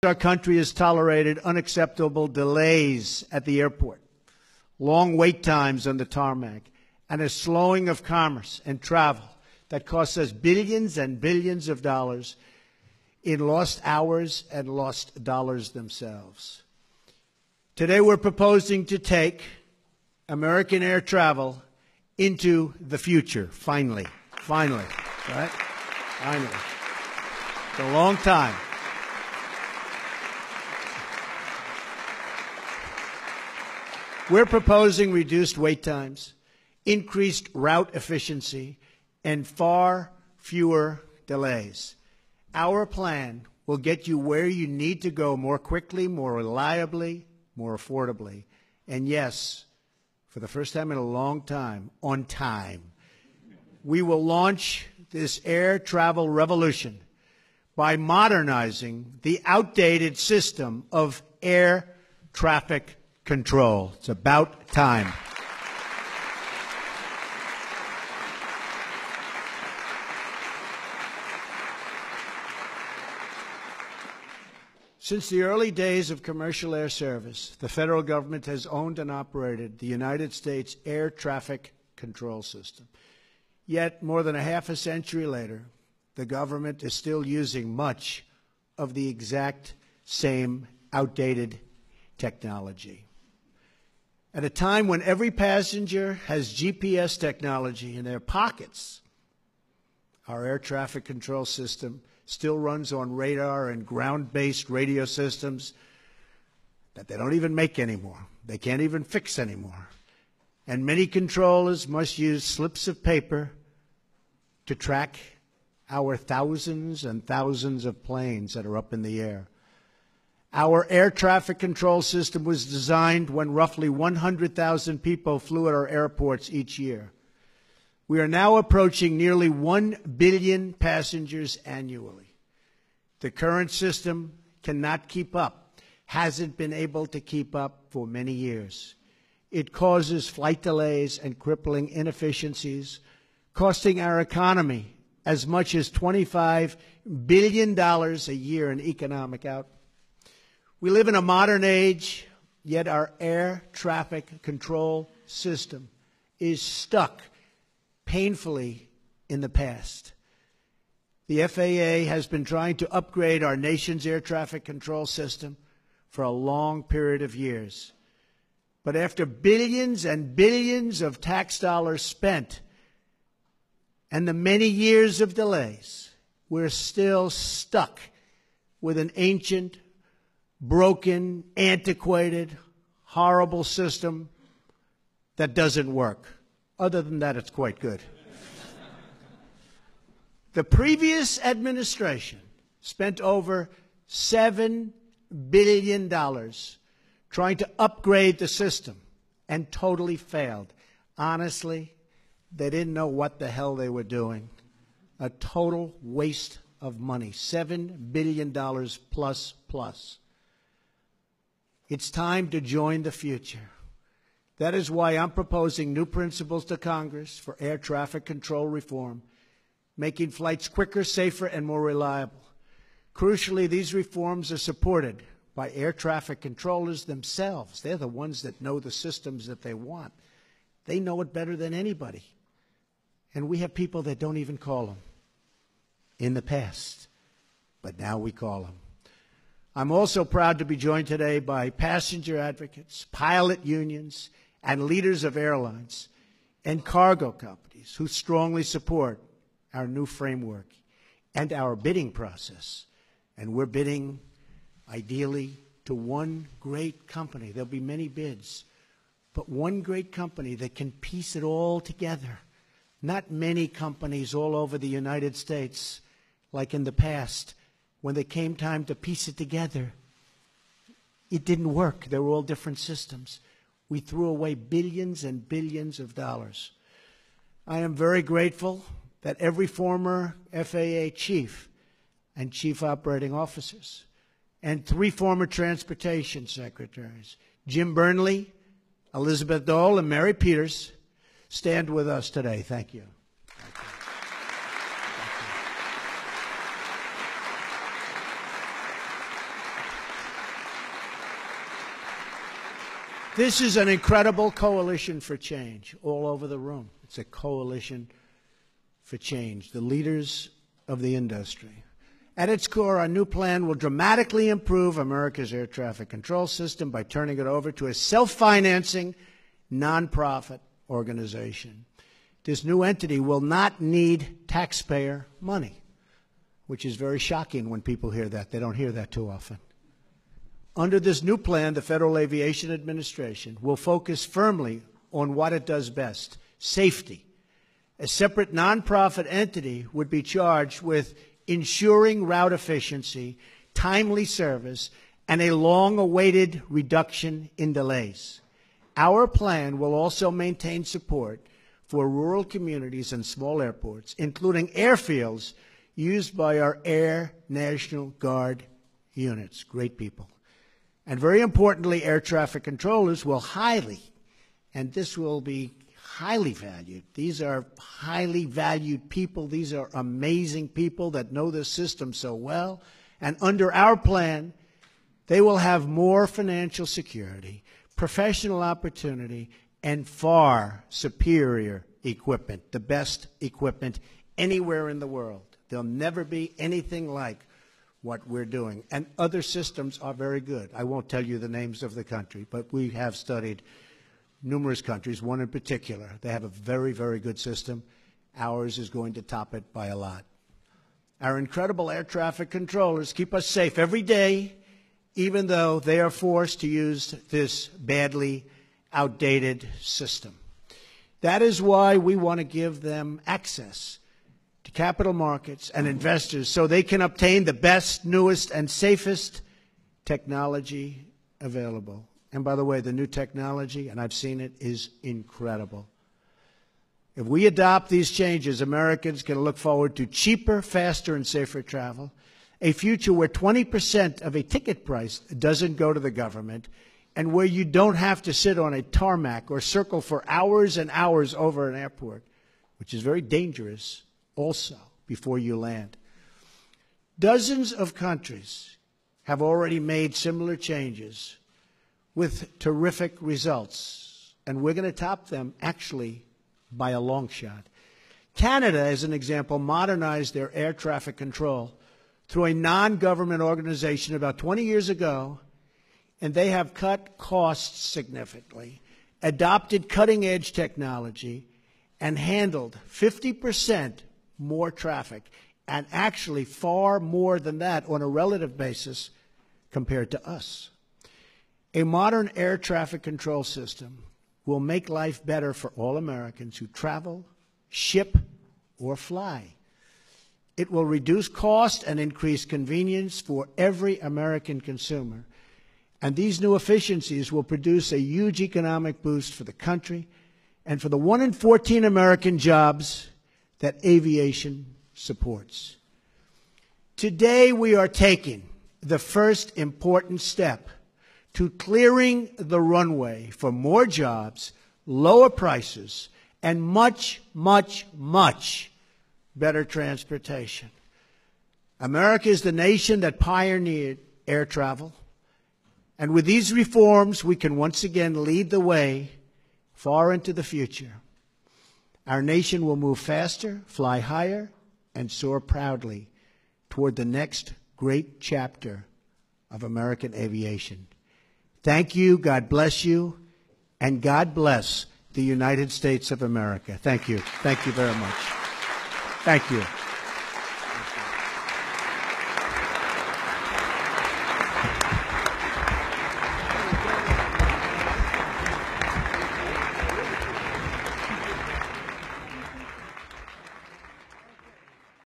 Our country has tolerated unacceptable delays at the airport, long wait times on the tarmac, and a slowing of commerce and travel that costs us billions and billions of dollars in lost hours and lost dollars themselves. Today we're proposing to take American air travel into the future, finally, right? Finally. It's a long time. We're proposing reduced wait times, increased route efficiency, and far fewer delays. Our plan will get you where you need to go more quickly, more reliably, more affordably, and yes, for the first time in a long time, on time. We will launch this air travel revolution by modernizing the outdated system of air traffic control. It's about time. Since the early days of commercial air service, the federal government has owned and operated the United States air traffic control system. Yet, more than a half a century later, the government is still using much of the exact same outdated technology. At a time when every passenger has GPS technology in their pockets, our air traffic control system still runs on radar and ground-based radio systems that they don't even make anymore. They can't even fix anymore. And many controllers must use slips of paper to track our thousands and thousands of planes that are up in the air. Our air traffic control system was designed when roughly 100,000 people flew at our airports each year. We are now approaching nearly 1 billion passengers annually. The current system cannot keep up, hasn't been able to keep up for many years. It causes flight delays and crippling inefficiencies, costing our economy as much as $25 billion a year in economic output. We live in a modern age, yet our air traffic control system is stuck painfully in the past. The FAA has been trying to upgrade our nation's air traffic control system for a long period of years. But after billions and billions of tax dollars spent and the many years of delays, we're still stuck with an ancient, broken, antiquated, horrible system that doesn't work. Other than that, it's quite good. The previous administration spent over $7 billion trying to upgrade the system and totally failed. Honestly, they didn't know what the hell they were doing. A total waste of money, $7 billion plus. It's time to join the future. That is why I'm proposing new principles to Congress for air traffic control reform, making flights quicker, safer, and more reliable. Crucially, these reforms are supported by air traffic controllers themselves. They're the ones that know the systems that they want. They know it better than anybody. And we have people that don't even call them in the past, but now we call them. I'm also proud to be joined today by passenger advocates, pilot unions, and leaders of airlines and cargo companies who strongly support our new framework and our bidding process. And we're bidding, ideally, to one great company. There'll be many bids, but one great company that can piece it all together. Not many companies all over the United States, like in the past, when it came time to piece it together, it didn't work. They were all different systems. We threw away billions and billions of dollars. I am very grateful that every former FAA chief and chief operating officers and 3 former transportation secretaries, Jim Burnley, Elizabeth Dole, and Mary Peters, stand with us today. Thank you. This is an incredible coalition for change all over the room. It's a coalition for change, the leaders of the industry. At its core, our new plan will dramatically improve America's air traffic control system by turning it over to a self-financing, nonprofit organization. This new entity will not need taxpayer money, which is very shocking when people hear that. They don't hear that too often. Under this new plan, the Federal Aviation Administration will focus firmly on what it does best, safety. A separate nonprofit entity would be charged with ensuring route efficiency, timely service, and a long-awaited reduction in delays. Our plan will also maintain support for rural communities and small airports, including airfields used by our Air National Guard units. Great people. And very importantly, air traffic controllers will and this will be highly valued. These are highly valued people. These are amazing people that know this system so well. And under our plan, they will have more financial security, professional opportunity, and far superior equipment, the best equipment anywhere in the world. There'll never be anything like what we're doing. And other systems are very good. I won't tell you the names of the country, but we have studied numerous countries, one in particular. They have a very, very good system. Ours is going to top it by a lot. Our incredible air traffic controllers keep us safe every day, even though they are forced to use this badly outdated system. That is why we want to give them access to capital markets and investors so they can obtain the best, newest, and safest technology available. And by the way, the new technology, and I've seen it, is incredible. If we adopt these changes, Americans can look forward to cheaper, faster, and safer travel, a future where 20% of a ticket price doesn't go to the government, and where you don't have to sit on a tarmac or circle for hours and hours over an airport, which is very dangerous also before you land. Dozens of countries have already made similar changes with terrific results, and we're going to top them, actually, by a long shot. Canada, as an example, modernized their air traffic control through a non-government organization about 20 years ago, and they have cut costs significantly, adopted cutting-edge technology, and handled 50% more traffic, and actually far more than that on a relative basis compared to us. A modern air traffic control system will make life better for all Americans who travel, ship, or fly. It will reduce cost and increase convenience for every American consumer. And these new efficiencies will produce a huge economic boost for the country and for the 1 in 14 American jobs that aviation supports. Today we are taking the first important step to clearing the runway for more jobs, lower prices, and much, much, much better transportation. America is the nation that pioneered air travel, and with these reforms, we can once again lead the way far into the future. Our nation will move faster, fly higher, and soar proudly toward the next great chapter of American aviation. Thank you, God bless you, and God bless the United States of America. Thank you. Thank you very much. Thank you.